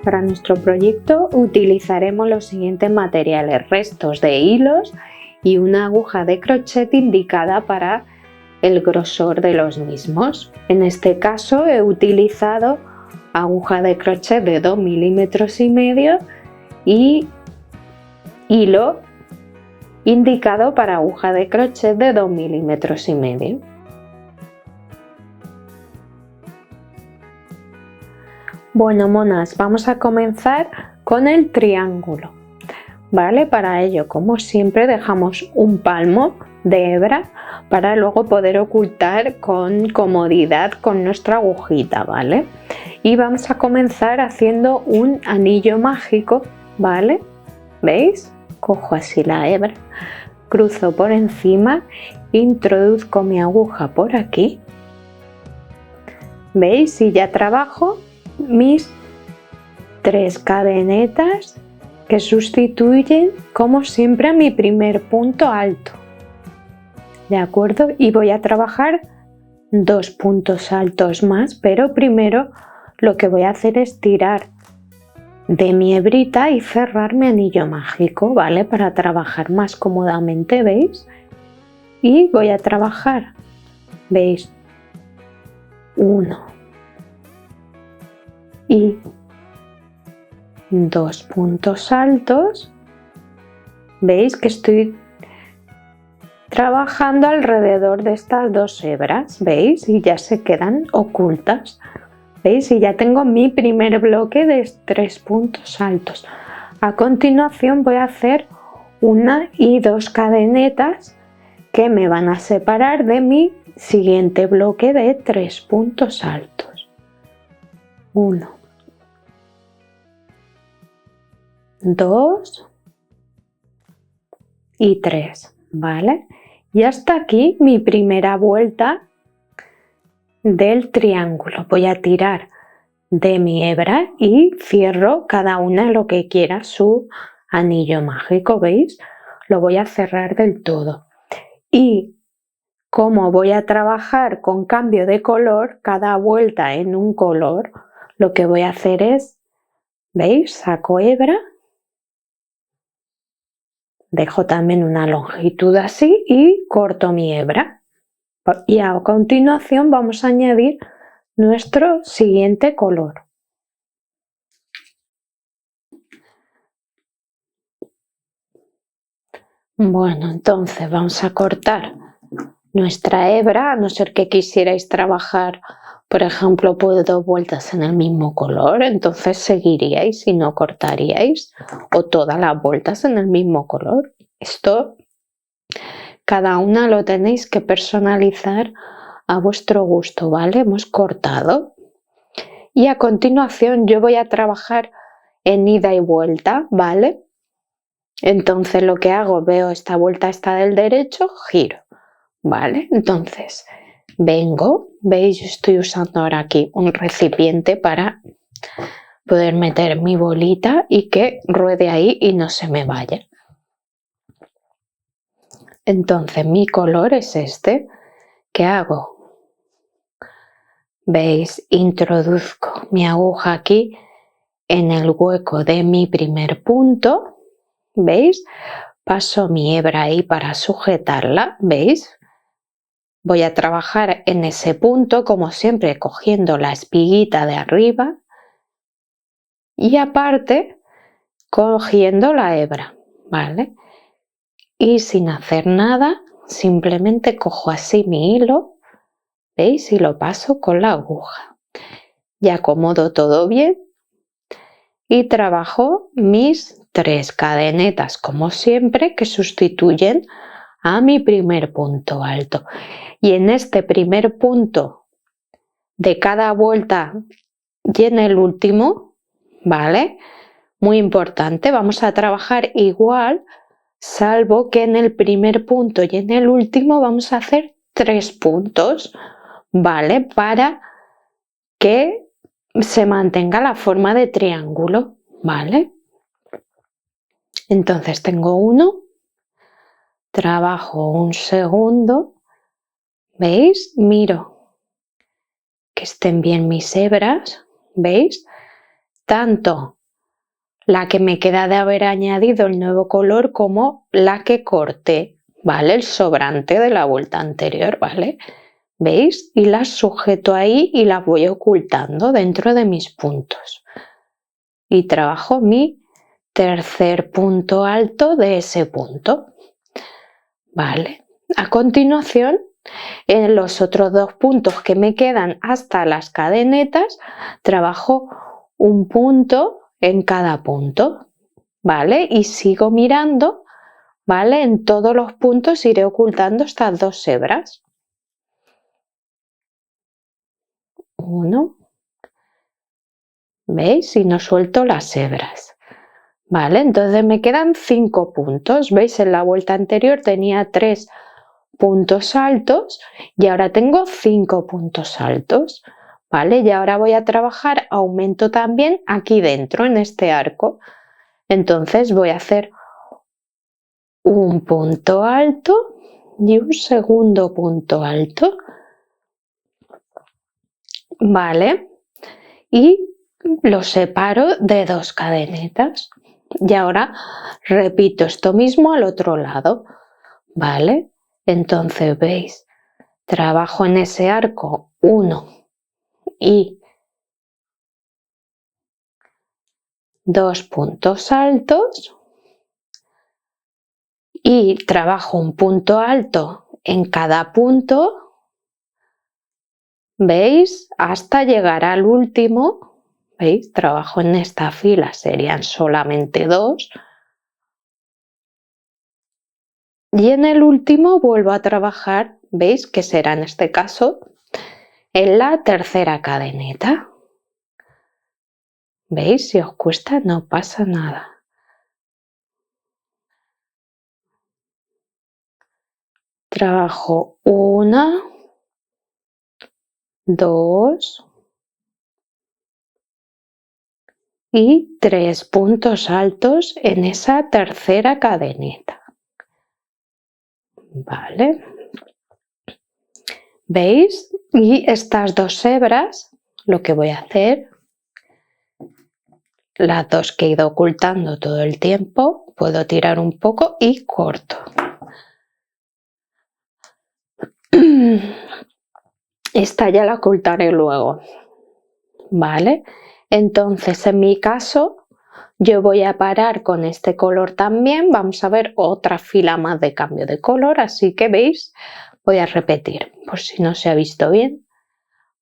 Para nuestro proyecto utilizaremos los siguientes materiales: restos de hilos y una aguja de crochet indicada para el grosor de los mismos. En este caso he utilizado aguja de crochet de 2,5 milímetros y hilo indicado para aguja de crochet de 2,5 milímetros. Bueno, monas, vamos a comenzar con el triángulo, ¿vale? Para ello, como siempre, dejamos un palmo de hebra para luego poder ocultar con comodidad con nuestra agujita, ¿vale? Y vamos a comenzar haciendo un anillo mágico, ¿vale? ¿Veis? Cojo así la hebra, cruzo por encima, introduzco mi aguja por aquí, ¿veis? Y ya trabajo mis 3 cadenetas que sustituyen, como siempre, a mi primer punto alto, ¿de acuerdo? Y voy a trabajar 2 puntos altos más, pero primero lo que voy a hacer es tirar de mi hebrita y cerrar mi anillo mágico, ¿vale? Para trabajar más cómodamente, ¿veis? Y voy a trabajar, ¿veis? 1 y 2 puntos altos. Veis que estoy trabajando alrededor de estas 2 hebras, ¿veis? Y ya se quedan ocultas, ¿veis? Y ya tengo mi primer bloque de 3 puntos altos. A continuación voy a hacer 1 y 2 cadenetas que me van a separar de mi siguiente bloque de 3 puntos altos. 1, 2 y 3, ¿vale? Y hasta aquí mi primera vuelta del triángulo. Voy a tirar de mi hebra y cierro cada una lo que quiera su anillo mágico, ¿veis? Lo voy a cerrar del todo. Y como voy a trabajar con cambio de color, cada vuelta en un color, lo que voy a hacer es, ¿veis? Saco hebra, dejo también una longitud así y corto mi hebra. Y a continuación vamos a añadir nuestro siguiente color. Bueno, entonces vamos a cortar nuestra hebra, a no ser que quisierais trabajar, por ejemplo, pues 2 vueltas en el mismo color, entonces seguiríais y no cortaríais, o todas las vueltas en el mismo color. Esto cada una lo tenéis que personalizar a vuestro gusto, ¿vale? Hemos cortado y a continuación yo voy a trabajar en ida y vuelta, ¿vale? Entonces lo que hago, veo esta vuelta está del derecho, giro, ¿vale? Entonces vengo, veis, yo estoy usando ahora aquí un recipiente para poder meter mi bolita y que ruede ahí y no se me vaya. Entonces mi color es este. ¿Qué hago? ¿Veis? Introduzco mi aguja aquí en el hueco de mi primer punto, ¿veis? Paso mi hebra ahí para sujetarla, ¿veis? Voy a trabajar en ese punto, como siempre, cogiendo la espiguita de arriba y aparte cogiendo la hebra, ¿vale? Y sin hacer nada, simplemente cojo así mi hilo, ¿veis? Y lo paso con la aguja. Y acomodo todo bien y trabajo mis 3 cadenetas, como siempre, que sustituyen a mi primer punto alto. Y en este primer punto de cada vuelta y en el último, ¿vale? Muy importante, vamos a trabajar igual, salvo que en el primer punto y en el último vamos a hacer 3 puntos, ¿vale? Para que se mantenga la forma de triángulo, ¿vale? Entonces tengo 1, trabajo un segundo, ¿veis? Miro que estén bien mis hebras, ¿veis? tanto la que me queda de haber añadido el nuevo color como la que corté, ¿vale? El sobrante de la vuelta anterior, ¿vale? ¿Veis? Y las sujeto ahí y las voy ocultando dentro de mis puntos. Y trabajo mi tercer punto alto de ese punto, ¿vale? A continuación, en los otros dos puntos que me quedan hasta las cadenetas, trabajo un punto en cada punto, ¿vale? Y sigo mirando, ¿vale? En todos los puntos iré ocultando estas dos hebras. Uno, ¿veis? Y no suelto las hebras. Vale, entonces me quedan 5 puntos. ¿Veis? En la vuelta anterior tenía 3 puntos altos y ahora tengo 5 puntos altos. Vale, y ahora voy a trabajar aumento también aquí dentro en este arco. Entonces voy a hacer un punto alto y un segundo punto alto. Vale, y lo separo de 2 cadenetas. Y ahora repito esto mismo al otro lado, ¿vale? Entonces, ¿veis? Trabajo en ese arco 1 y 2 puntos altos y trabajo un punto alto en cada punto, ¿veis? Hasta llegar al último, ¿veis? Trabajo en esta fila, serían solamente 2. Y en el último vuelvo a trabajar, ¿veis? Que será en este caso en la tercera cadeneta. ¿Veis? Si os cuesta no pasa nada. Trabajo 1, 2 y 3 puntos altos en esa tercera cadeneta. ¿Vale? ¿Veis? Y estas dos hebras, lo que voy a hacer, las dos que he ido ocultando todo el tiempo, puedo tirar un poco y corto. Esta ya la ocultaré luego, ¿vale? Entonces, en mi caso, yo voy a parar con este color también. Vamos a ver otra fila más de cambio de color, así que veis, voy a repetir, por si no se ha visto bien.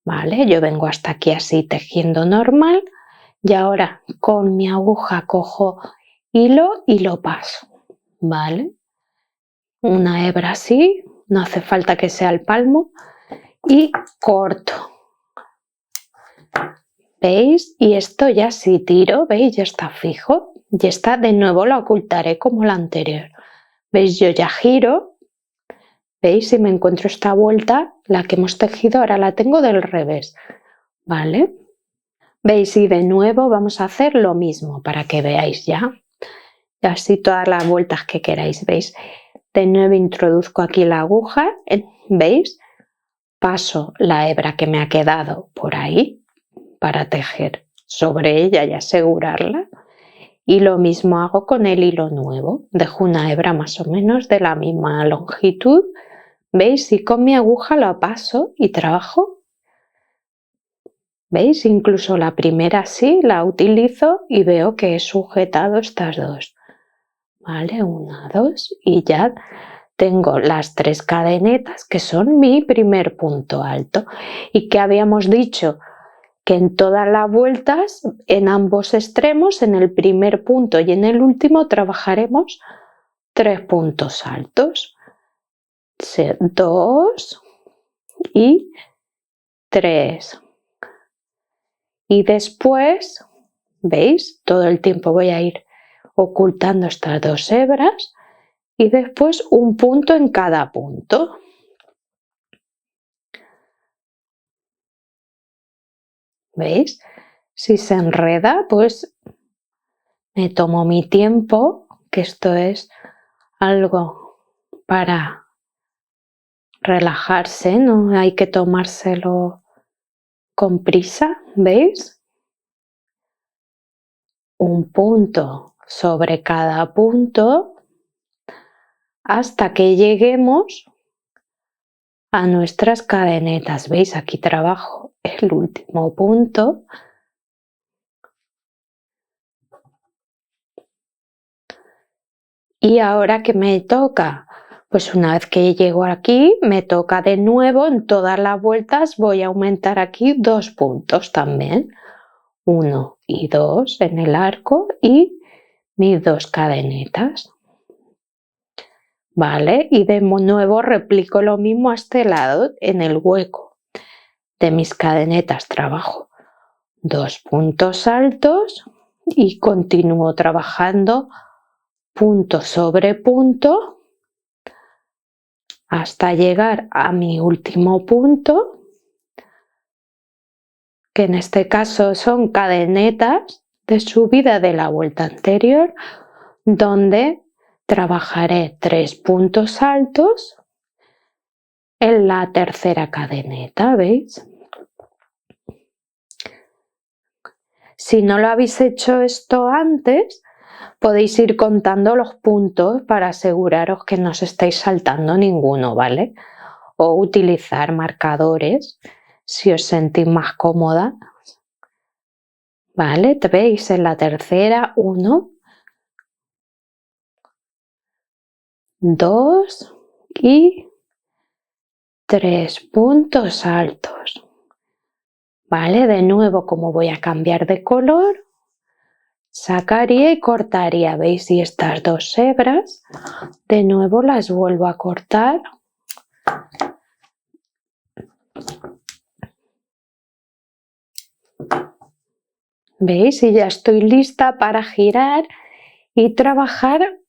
Vale, yo vengo hasta aquí así tejiendo normal y ahora con mi aguja cojo hilo y lo paso, ¿vale? Una hebra así, no hace falta que sea el palmo, y corto. ¿Veis? Y esto ya si tiro, ¿veis? Ya está fijo. Y esta de nuevo la ocultaré como la anterior. ¿Veis? Yo ya giro. ¿Veis? Si me encuentro esta vuelta, la que hemos tejido ahora la tengo del revés. ¿Vale? ¿Veis? Y de nuevo vamos a hacer lo mismo para que veáis ya. Y así todas las vueltas que queráis. ¿Veis? De nuevo introduzco aquí la aguja. ¿Veis? Paso la hebra que me ha quedado por ahí para tejer sobre ella y asegurarla, y lo mismo hago con el hilo nuevo. Dejo una hebra más o menos de la misma longitud, ¿veis? Y con mi aguja la paso y trabajo, ¿veis? Incluso la primera sí la utilizo y veo que he sujetado estas dos, ¿vale? 1, 2 y ya tengo las 3 cadenetas que son mi primer punto alto. ¿Y que habíamos dicho? Que en todas las vueltas, en ambos extremos, en el primer punto y en el último, trabajaremos 3 puntos altos. 2 y 3. Y después, ¿veis? Todo el tiempo voy a ir ocultando estas 2 hebras y después un punto en cada punto. ¿Veis? Si se enreda, pues me tomo mi tiempo, que esto es algo para relajarse, no hay que tomárselo con prisa, ¿veis? un punto sobre cada punto hasta que lleguemos a nuestras cadenetas. ¿Veis? Aquí trabajo el último punto. Y ahora que me toca, pues una vez que llego aquí, me toca de nuevo en todas las vueltas, voy a aumentar aquí 2 puntos también. 1 y 2 en el arco y mis 2 cadenetas. Vale, y de nuevo replico lo mismo a este lado, en el hueco de mis cadenetas trabajo 2 puntos altos y continúo trabajando punto sobre punto hasta llegar a mi último punto, que en este caso son cadenetas de subida de la vuelta anterior, donde trabajaré 3 puntos altos en la tercera cadeneta, ¿veis? Si no lo habéis hecho esto antes, podéis ir contando los puntos para aseguraros que no os estáis saltando ninguno, ¿vale? O utilizar marcadores si os sentís más cómoda. ¿Vale? ¿Veis? En la tercera, 1, 2 y 3 puntos altos. ¿Vale? De nuevo, como voy a cambiar de color, sacaría y cortaría. ¿Veis? Y estas 2 hebras, de nuevo las vuelvo a cortar. ¿Veis? Y ya estoy lista para girar y trabajar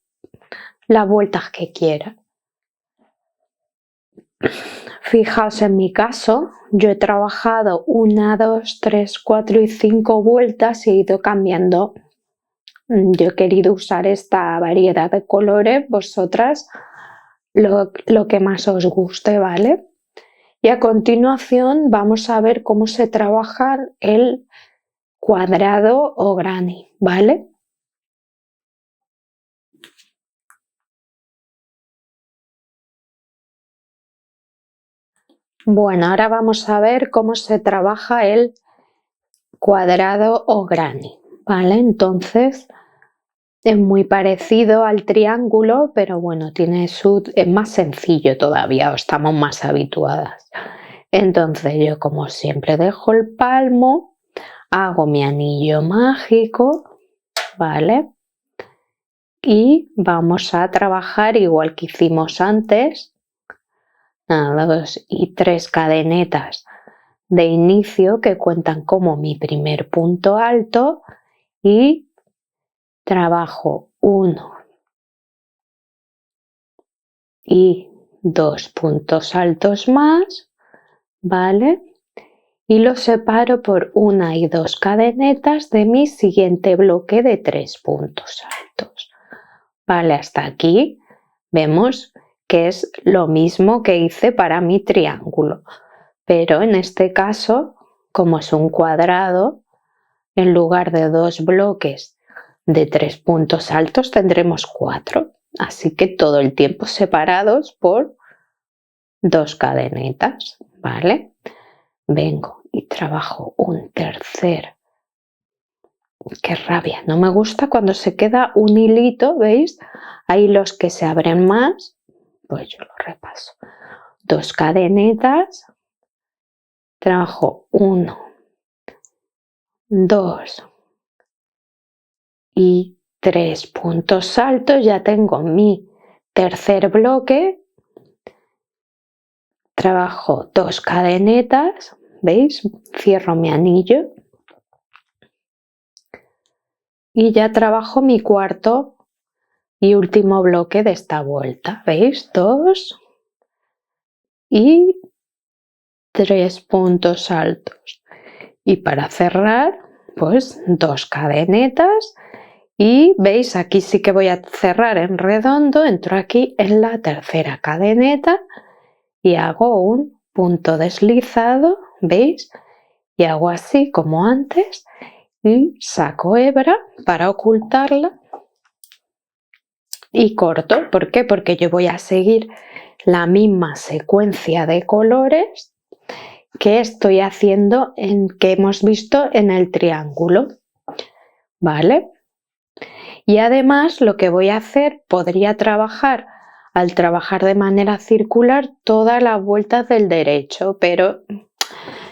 las vueltas que quiera. Fijaos, en mi caso, yo he trabajado 1, 2, 3, 4 y 5 vueltas y he ido cambiando. Yo he querido usar esta variedad de colores, vosotras lo que más os guste, ¿vale? Y a continuación vamos a ver cómo se trabaja el cuadrado o granny, ¿vale? Bueno, ahora vamos a ver cómo se trabaja el cuadrado o granny, ¿vale? Entonces es muy parecido al triángulo, pero bueno, es más sencillo todavía, o estamos más habituadas. Entonces yo, como siempre, dejo el palmo, hago mi anillo mágico, ¿vale? Y vamos a trabajar igual que hicimos antes, 2 y 3 cadenetas de inicio que cuentan como mi primer punto alto y trabajo 1 y 2 puntos altos más, ¿vale? Y los separo por 1 y 2 cadenetas de mi siguiente bloque de 3 puntos altos. Vale, hasta aquí vemos que es lo mismo que hice para mi triángulo, pero en este caso, como es un cuadrado, en lugar de 2 bloques de 3 puntos altos tendremos 4, así que todo el tiempo separados por 2 cadenetas, ¿vale? Vengo y trabajo un tercer. ¡Qué rabia! No me gusta cuando se queda un hilito, ¿veis? Ahí los que se abren más, pues yo lo repaso. 2 cadenetas, trabajo 1, 2 y 3 puntos altos. Ya tengo mi tercer bloque. Trabajo 2 cadenetas, ¿veis? Cierro mi anillo. Y ya trabajo mi cuarto y último bloque de esta vuelta, ¿veis? 2 y 3 puntos altos. Y para cerrar, pues 2 cadenetas. Y veis, aquí sí que voy a cerrar en redondo, entro aquí en la tercera cadeneta y hago un punto deslizado, ¿veis? Y hago así como antes Saco hebra para ocultarla y corto. ¿Por qué? Porque yo voy a seguir la misma secuencia de colores que estoy haciendo que hemos visto en el triángulo, ¿vale? Y además lo que voy a hacer, podría trabajar, al trabajar de manera circular, todas las vueltas del derecho, pero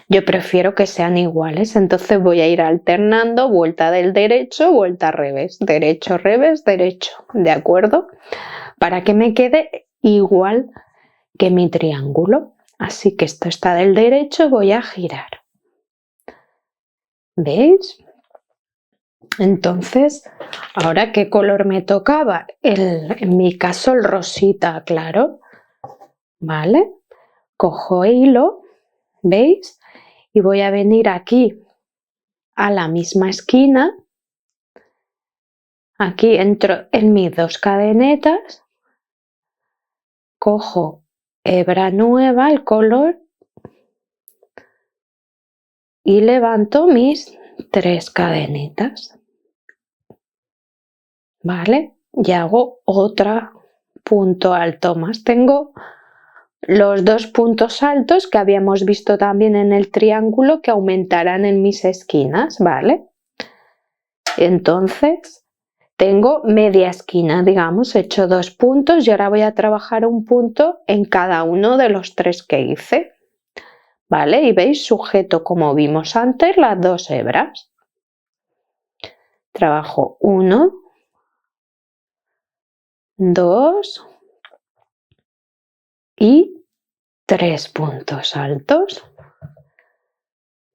yo prefiero que sean iguales, entonces voy a ir alternando vuelta del derecho, vuelta al revés, derecho, revés, derecho, ¿de acuerdo? Para que me quede igual que mi triángulo. Así que esto está del derecho, voy a girar. ¿Veis? Entonces, ¿ahora qué color me tocaba? En mi caso el rosita, claro. ¿Vale? Cojo hilo, ¿veis? Y voy a venir aquí a la misma esquina. Aquí entro en mis 2 cadenetas. Cojo hebra nueva, el color, y levanto mis 3 cadenetas, ¿vale? Y hago otro punto alto más. Tengo los 2 puntos altos que habíamos visto también en el triángulo que aumentarán en mis esquinas, ¿vale? Entonces tengo media esquina, digamos, he hecho 2 puntos y ahora voy a trabajar un punto en cada uno de los 3 que hice, ¿vale? Y veis, sujeto como vimos antes las 2 hebras. Trabajo 1, 2 y 3 puntos altos.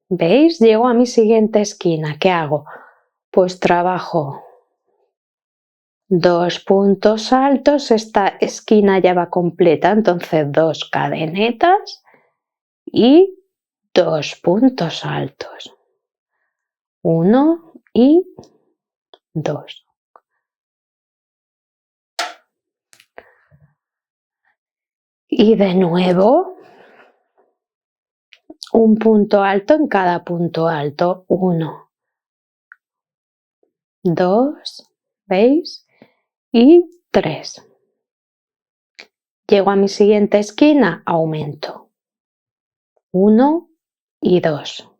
¿Veis? Llego a mi siguiente esquina. ¿Qué hago? Pues trabajo 2 puntos altos, esta esquina ya va completa, entonces 2 cadenetas y 2 puntos altos. 1 y 2. Y de nuevo un punto alto en cada punto alto. 1, 2, ¿veis? Y 3. Llego a mi siguiente esquina, aumento. 1 y 2.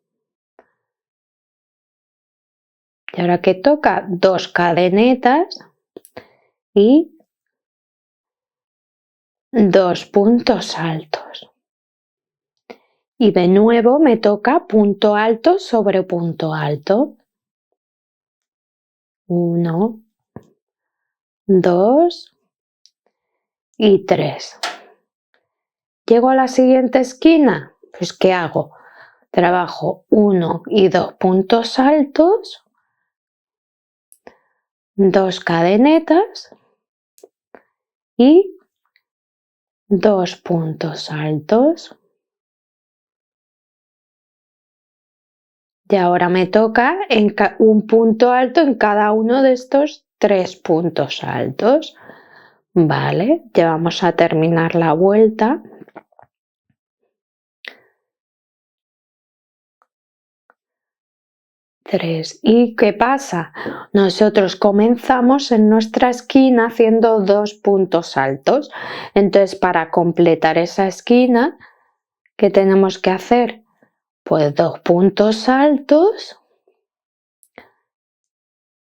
Y ahora que toca 2 cadenetas y 2 puntos altos. Y de nuevo me toca punto alto sobre punto alto. 1, 2 y 3. Llego a la siguiente esquina, pues ¿qué hago? Trabajo 1 y 2 puntos altos, 2 cadenetas y 2 puntos altos. Y ahora me toca un punto alto en cada uno de estos 3 puntos altos. Vale, ya vamos a terminar la vuelta. ¿Y qué pasa? Nosotros comenzamos en nuestra esquina haciendo 2 puntos altos. Entonces, para completar esa esquina, ¿qué tenemos que hacer? Pues 2 puntos altos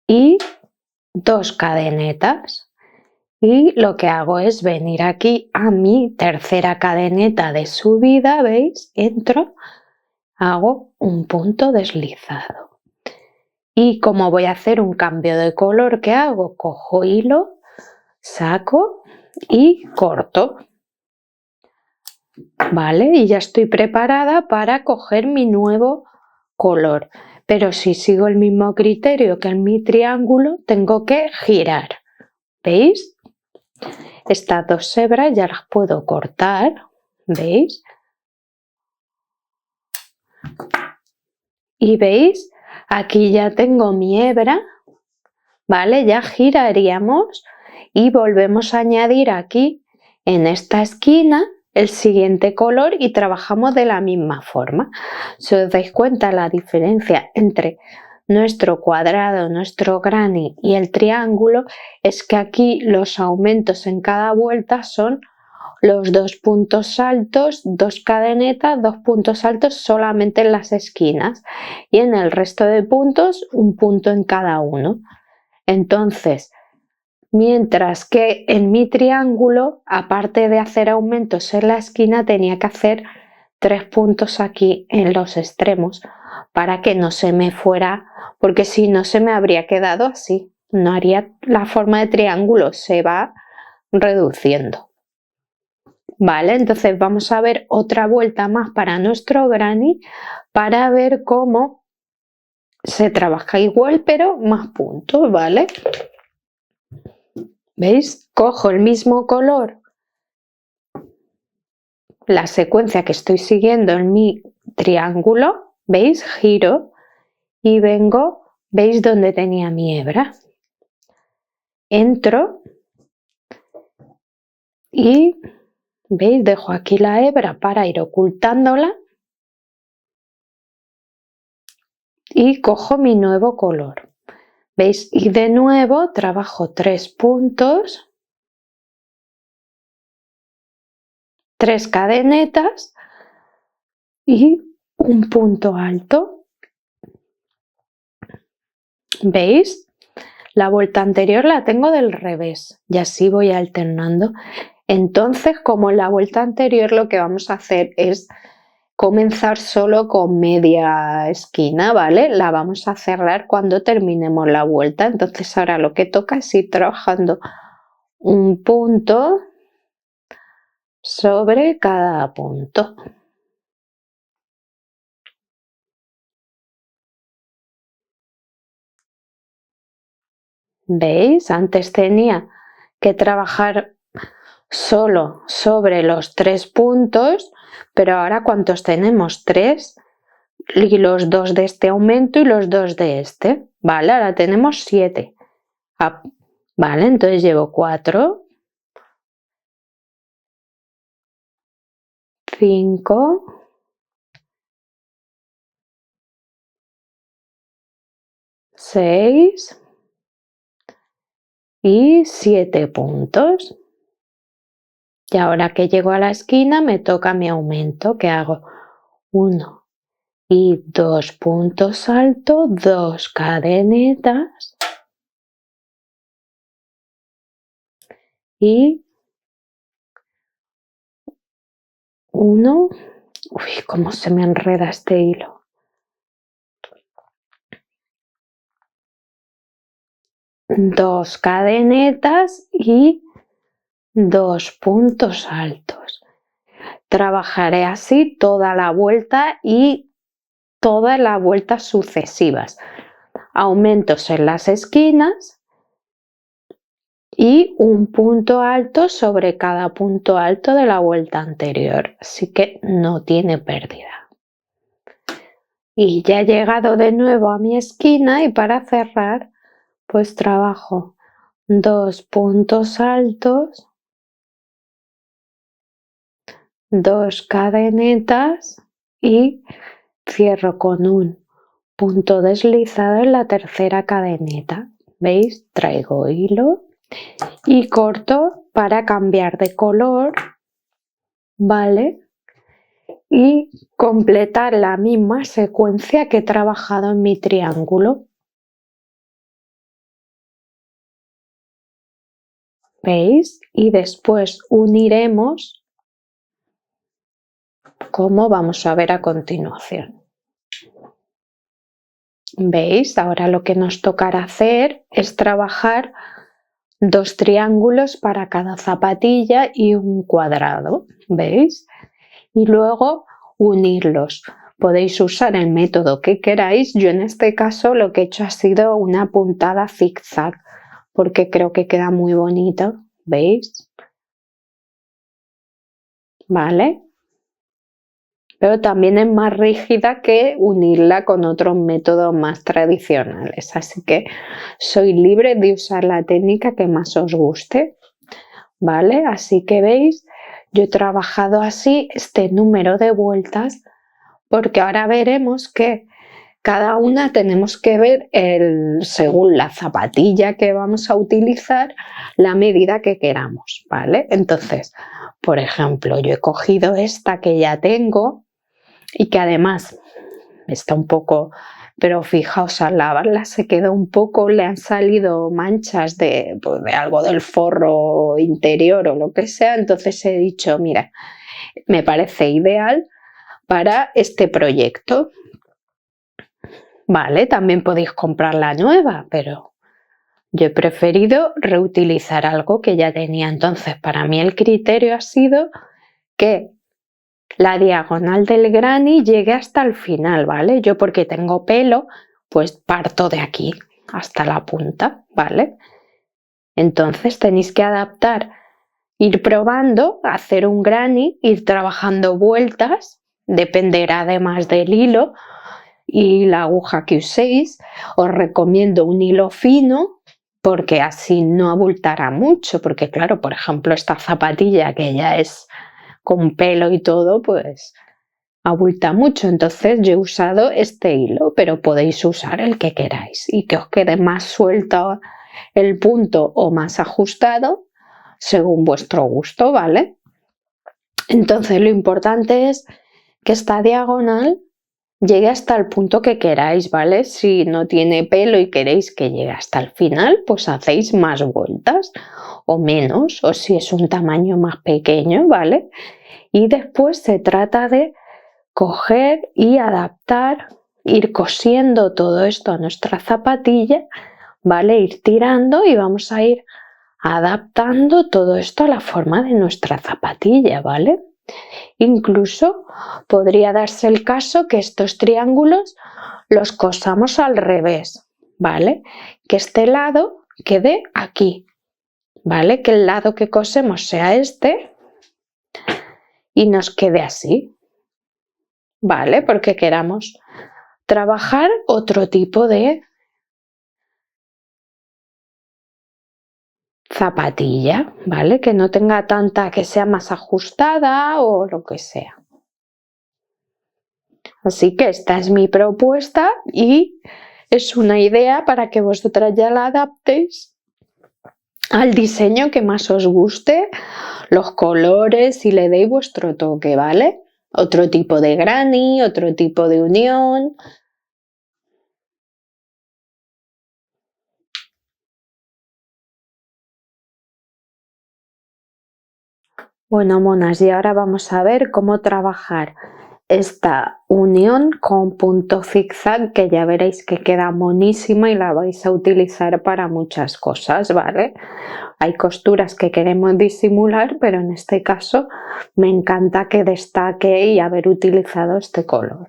y 2 cadenetas. Y lo que hago es venir aquí a mi tercera cadeneta de subida, ¿veis? Entro, hago un punto deslizado. Y como voy a hacer un cambio de color, ¿qué hago? Cojo hilo, saco y corto. ¿Vale? Y ya estoy preparada para coger mi nuevo color. Pero si sigo el mismo criterio que en mi triángulo, tengo que girar. ¿Veis? Estas 2 hebras ya las puedo cortar. ¿Veis? Y veis, aquí ya tengo mi hebra, ¿vale? Ya giraríamos y volvemos a añadir aquí en esta esquina el siguiente color y trabajamos de la misma forma. Si os dais cuenta la diferencia entre nuestro cuadrado, nuestro granny y el triángulo es que aquí los aumentos en cada vuelta son los 2 puntos altos, 2 cadenetas, 2 puntos altos solamente en las esquinas y en el resto de puntos un punto en cada uno. Entonces, mientras que en mi triángulo, aparte de hacer aumentos en la esquina, tenía que hacer 3 puntos aquí en los extremos para que no se me fuera, porque si no se me habría quedado así, no haría la forma de triángulo, se va reduciendo. Vale, entonces vamos a ver otra vuelta más para nuestro granny para ver cómo se trabaja igual pero más puntos, ¿vale? ¿Veis? Cojo el mismo color, la secuencia que estoy siguiendo en mi triángulo, ¿veis? Giro y vengo, ¿veis dónde tenía mi hebra? Entro y, ¿veis? Dejo aquí la hebra para ir ocultándola y cojo mi nuevo color. ¿Veis? Y de nuevo trabajo 3 puntos, 3 cadenetas y un punto alto. ¿Veis? La vuelta anterior la tengo del revés y así voy alternando. Entonces, como en la vuelta anterior, lo que vamos a hacer es comenzar solo con media esquina, ¿vale? La vamos a cerrar cuando terminemos la vuelta. Entonces ahora lo que toca es ir trabajando un punto sobre cada punto. ¿Veis? Antes tenía que trabajar solo sobre los 3 puntos, pero ahora ¿cuántos tenemos? 3 y los 2 de este aumento y los 2 de este, ¿vale? Ahora tenemos 7. Vale, entonces llevo 4, 5, 6 y 7 puntos. Y ahora que llego a la esquina me toca mi aumento, que hago 1 y 2 puntos altos, 2 cadenetas y 1. Uy, cómo se me enreda este hilo. 2 cadenetas y 2 puntos altos. Trabajaré así toda la vuelta y todas las vueltas sucesivas. Aumentos en las esquinas y un punto alto sobre cada punto alto de la vuelta anterior, así que no tiene pérdida. Y ya he llegado de nuevo a mi esquina y para cerrar pues trabajo 2 puntos altos, 2 cadenetas y cierro con un punto deslizado en la tercera cadeneta. ¿Veis? Traigo hilo y corto para cambiar de color, ¿vale? Y completar la misma secuencia que he trabajado en mi triángulo. ¿Veis? Y después uniremos como vamos a ver a continuación. ¿Veis? Ahora lo que nos tocará hacer es trabajar 2 triángulos para cada zapatilla y un cuadrado, ¿veis? Y luego unirlos. Podéis usar el método que queráis. Yo en este caso lo que he hecho ha sido una puntada zigzag porque creo que queda muy bonito, ¿veis? ¿Vale? Pero también es más rígida que unirla con otros métodos más tradicionales, así que sois libres de usar la técnica que más os guste, ¿vale? Así que veis, yo he trabajado así este número de vueltas porque ahora veremos que cada una tenemos que ver según la zapatilla que vamos a utilizar, la medida que queramos, ¿vale? Entonces, por ejemplo, yo he cogido esta que ya tengo y que además está un poco, pero fijaos, al lavarla se quedó un poco, le han salido manchas pues, de algo del forro interior o lo que sea, entonces he dicho, mira, me parece ideal para este proyecto. Vale, también podéis comprar la nueva, pero yo he preferido reutilizar algo que ya tenía. Entonces, para mí el criterio ha sido que la diagonal del granny llegue hasta el final, ¿vale? Yo porque tengo pelo, pues parto de aquí hasta la punta, ¿vale? Entonces tenéis que adaptar, ir probando, hacer un granny, ir trabajando vueltas, dependerá además del hilo y la aguja que uséis. Os recomiendo un hilo fino porque así no abultará mucho, porque claro, por ejemplo, esta zapatilla que ya es con pelo y todo, pues abulta mucho. Entonces yo he usado este hilo, pero podéis usar el que queráis y que os quede más suelto el punto o más ajustado según vuestro gusto, ¿vale? Entonces lo importante es que esta diagonal llegue hasta el punto que queráis, ¿vale? Si no tiene pelo y queréis que llegue hasta el final, pues hacéis más vueltas o menos, o si es un tamaño más pequeño, ¿vale? Y después se trata de coger y adaptar, ir cosiendo todo esto a nuestra zapatilla, ¿vale? Ir tirando y vamos a ir adaptando todo esto a la forma de nuestra zapatilla, ¿vale? Incluso podría darse el caso que estos triángulos los cosamos al revés, ¿vale? Que este lado quede aquí, ¿vale? Que el lado que cosemos sea este y nos quede así, ¿vale? Porque queramos trabajar otro tipo de zapatilla, ¿vale? Que no tenga tanta, que sea más ajustada o lo que sea. Así que esta es mi propuesta y es una idea para que vosotras ya la adaptéis al diseño que más os guste, los colores y le deis vuestro toque, ¿vale? Otro tipo de granny, otro tipo de unión. Bueno, monas, y ahora vamos a ver cómo trabajar esta unión con punto zigzag, que ya veréis que queda monísima y la vais a utilizar para muchas cosas, ¿vale? Hay costuras que queremos disimular, pero en este caso me encanta que destaque y haber utilizado este color.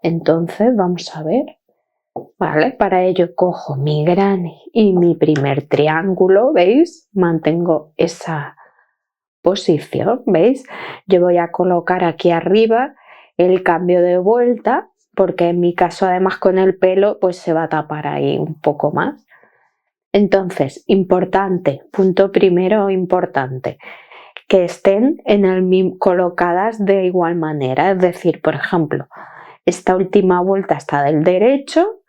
Entonces vamos a ver, ¿vale? Para ello cojo mi granny y mi primer triángulo, ¿veis? Mantengo esa posición, ¿veis? Yo voy a colocar aquí arriba el cambio de vuelta, porque en mi caso además con el pelo pues se va a tapar ahí un poco más. Entonces, importante, punto primero importante, que estén colocadas de igual manera, es decir, por ejemplo, esta última vuelta está del derecho,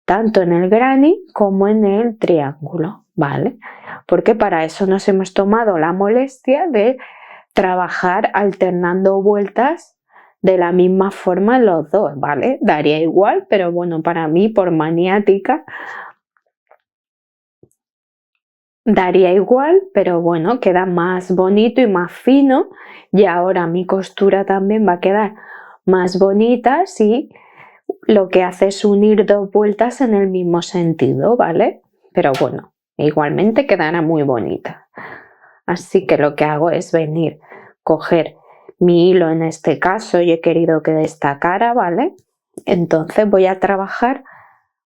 tanto en el granny como en el triángulo, ¿vale? Porque para eso nos hemos tomado la molestia de trabajar alternando vueltas de la misma forma en los dos, ¿vale? Daría igual, pero bueno, para mí, por maniática, daría igual, pero bueno, queda más bonito y más fino, y ahora mi costura también va a quedar más bonita si lo que hace es unir dos vueltas en el mismo sentido, ¿vale? Pero bueno, igualmente quedará muy bonita. Así que lo que hago es venir, coger mi hilo, en este caso yo he querido que destacara, ¿vale? Entonces voy a trabajar,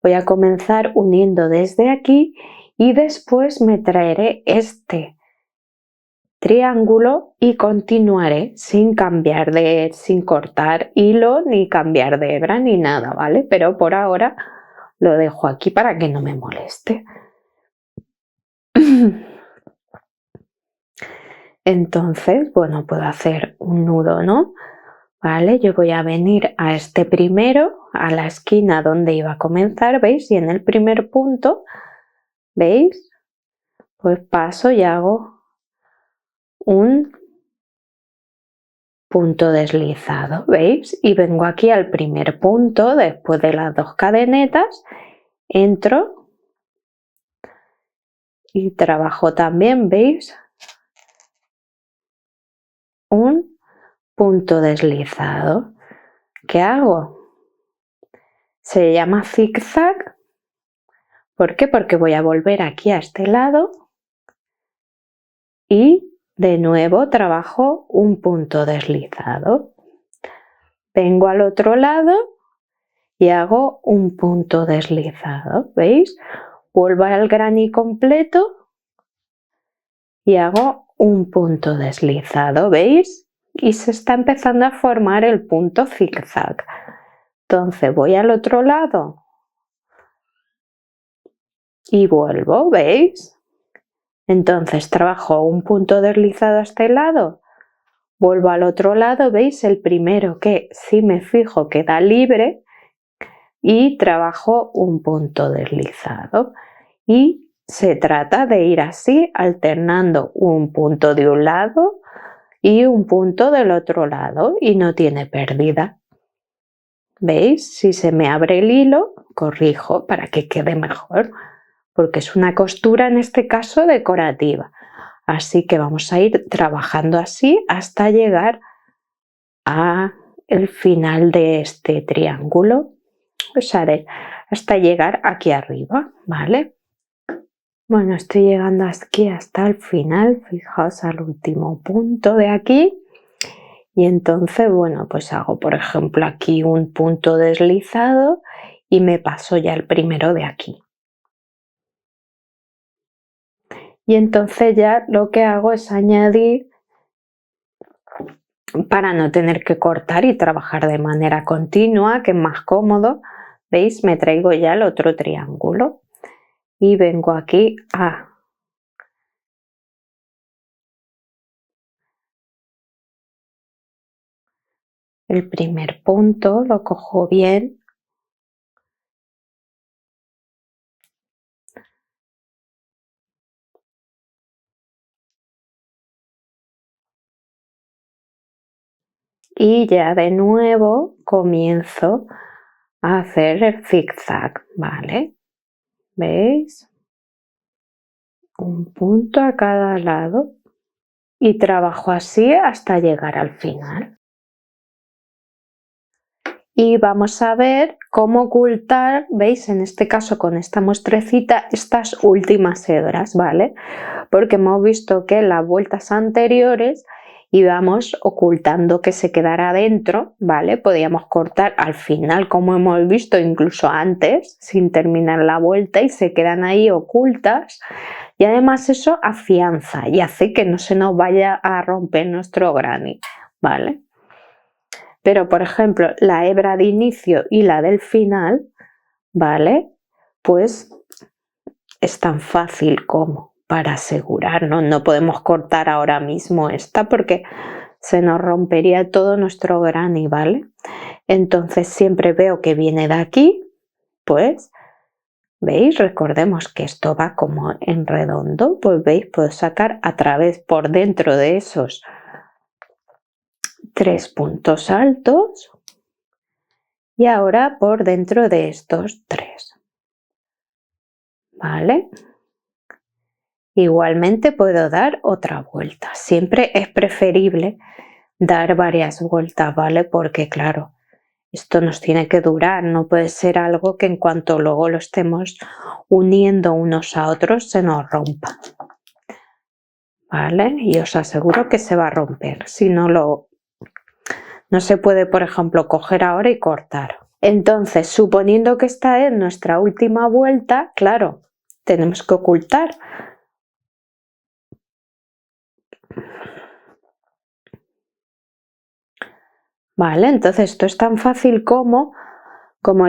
voy a comenzar uniendo desde aquí y después me traeré este triángulo y continuaré sin sin cortar hilo ni cambiar de hebra ni nada, ¿vale? Pero por ahora lo dejo aquí para que no me moleste. Entonces, bueno, puedo hacer un nudo, ¿no? ¿vale? Yo voy a venir a este primero, a la esquina donde iba a comenzar, ¿veis? Y en el primer punto, ¿veis? Pues paso y hago un punto deslizado, ¿veis? Y vengo aquí al primer punto, después de las 2 cadenetas, entro y trabajo también, ¿veis? Un punto deslizado. ¿Qué hago? Se llama zigzag. ¿Por qué? Porque voy a volver aquí a este lado y de nuevo trabajo un punto deslizado. Vengo al otro lado y hago un punto deslizado, ¿veis? Vuelvo al granny completo y hago un punto deslizado, ¿veis? Y se está empezando a formar el punto zigzag. Entonces voy al otro lado y vuelvo, ¿veis? Entonces trabajo un punto deslizado a este lado, vuelvo al otro lado, ¿veis? El primero que si me fijo queda libre y trabajo un punto deslizado. Y se trata de ir así alternando un punto de un lado y un punto del otro lado y no tiene pérdida. ¿Veis? Si se me abre el hilo, corrijo para que quede mejor, porque es una costura en este caso decorativa. Así que vamos a ir trabajando así hasta llegar al final de este triángulo, o sea, hasta llegar aquí arriba, ¿vale? Bueno, estoy llegando aquí hasta el final, fijaos al último punto de aquí. Y entonces, bueno, pues hago por ejemplo aquí un punto deslizado y me paso ya el primero de aquí. Y entonces ya lo que hago es añadir, para no tener que cortar y trabajar de manera continua, que es más cómodo, ¿veis? Me traigo ya el otro triángulo y vengo aquí a el primer punto, lo cojo bien y ya de nuevo comienzo a hacer el zigzag, ¿vale? ¿Veis? Un punto a cada lado y trabajo así hasta llegar al final. Y vamos a ver cómo ocultar, veis, en este caso con esta muestrecita, estas últimas hebras, ¿vale? Porque hemos visto que en las vueltas anteriores íbamos ocultando que se quedara dentro, ¿vale? Podíamos cortar al final, como hemos visto, incluso antes, sin terminar la vuelta, y se quedan ahí ocultas. Y además eso afianza y hace que no se nos vaya a romper nuestro granny, ¿vale? Pero, por ejemplo, la hebra de inicio y la del final, ¿vale? Pues es tan fácil como para asegurarnos. No podemos cortar ahora mismo esta porque se nos rompería todo nuestro granny, ¿vale? Entonces siempre veo que viene de aquí, pues, ¿veis? Recordemos que esto va como en redondo, pues veis, puedo sacar a través por dentro de esos 3 puntos altos y ahora por dentro de estos 3, ¿vale? Igualmente puedo dar otra vuelta. Siempre es preferible dar varias vueltas, ¿vale? Porque claro, esto nos tiene que durar, no puede ser algo que en cuanto luego lo estemos uniendo unos a otros se nos rompa, ¿vale? Y os aseguro que se va a romper, si no no se puede, por ejemplo, coger ahora y cortar. Entonces, suponiendo que esta es nuestra última vuelta, claro, tenemos que ocultar. Vale, entonces esto es tan fácil como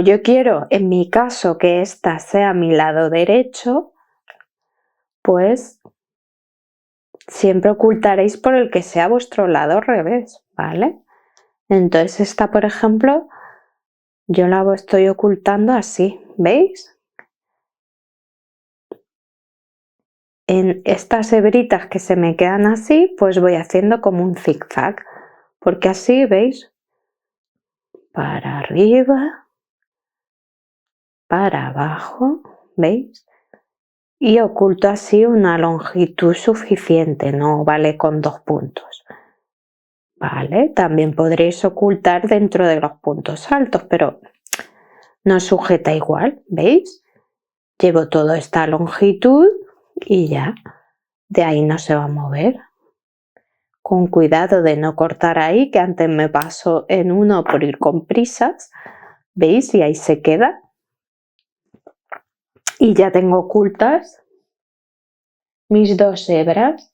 yo quiero, en mi caso, que esta sea mi lado derecho, pues siempre ocultaréis por el que sea vuestro lado revés, ¿vale? Entonces esta, por ejemplo, yo la estoy ocultando así, ¿veis? En estas hebritas que se me quedan así, pues voy haciendo como un zigzag, porque así, ¿veis? Para arriba, para abajo, ¿veis? Y oculto así una longitud suficiente, no vale con 2 puntos. Vale, también podréis ocultar dentro de los puntos altos, pero no sujeta igual, ¿veis? Llevo toda esta longitud y ya, de ahí no se va a mover. Con cuidado de no cortar ahí, que antes me paso en uno por ir con prisas, ¿veis? Y ahí se queda. Y ya tengo ocultas mis 2 hebras.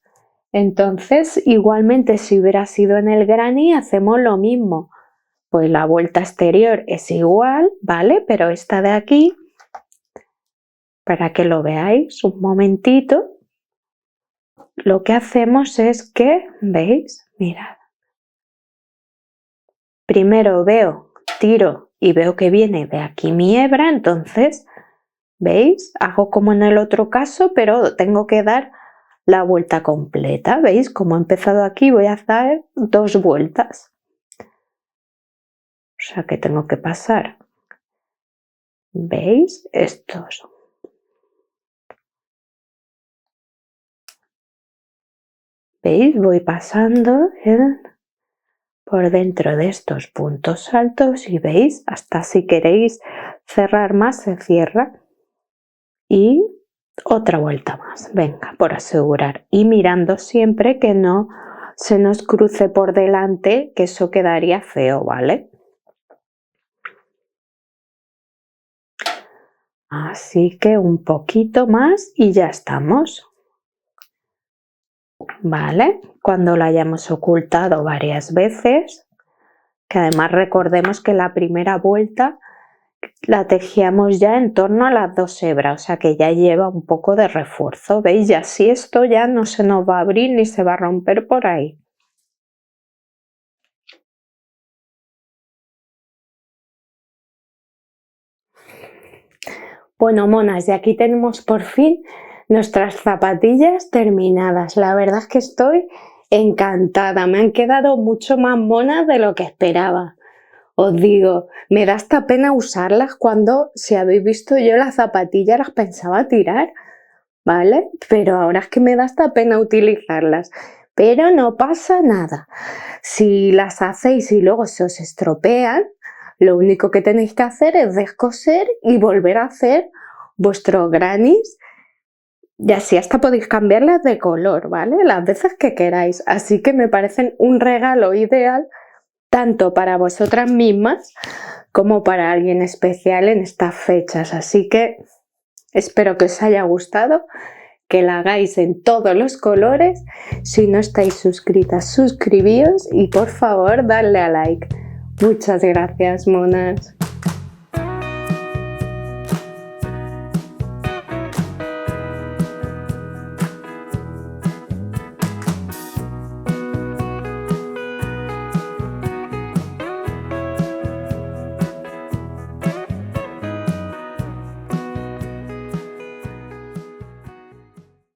Entonces, igualmente si hubiera sido en el granny, hacemos lo mismo. Pues la vuelta exterior es igual, ¿vale? Pero esta de aquí, para que lo veáis un momentito, lo que hacemos es que, ¿veis? Mirad. Primero veo, tiro y veo que viene de aquí mi hebra, entonces, ¿veis? Hago como en el otro caso, pero tengo que dar la vuelta completa, ¿veis? Como he empezado aquí, voy a hacer 2 vueltas. O sea que tengo que pasar, ¿veis? Estos. ¿Veis? Voy pasando por dentro de estos puntos altos y veis, hasta si queréis cerrar más se cierra. Y otra vuelta más, venga, por asegurar. Y mirando siempre que no se nos cruce por delante, que eso quedaría feo, ¿vale? Así que un poquito más y ya estamos. ¿Vale? Cuando lo hayamos ocultado varias veces, que además recordemos que la primera vuelta la tejíamos ya en torno a las 2 hebras, o sea que ya lleva un poco de refuerzo, ¿veis? Y así esto ya no se nos va a abrir ni se va a romper por ahí. Bueno, monas, y aquí tenemos por fin nuestras zapatillas terminadas. La verdad es que estoy encantada, me han quedado mucho más monas de lo que esperaba. Os digo, me da hasta pena usarlas cuando, si habéis visto yo las zapatillas las pensaba tirar, ¿vale? Pero ahora es que me da hasta pena utilizarlas. Pero no pasa nada. Si las hacéis y luego se os estropean, lo único que tenéis que hacer es descoser y volver a hacer vuestros grannies y así hasta podéis cambiarlas de color, ¿vale? Las veces que queráis. Así que me parecen un regalo ideal tanto para vosotras mismas como para alguien especial en estas fechas. Así que espero que os haya gustado, que la hagáis en todos los colores. Si no estáis suscritas, suscribíos y por favor darle a like. Muchas gracias, monas.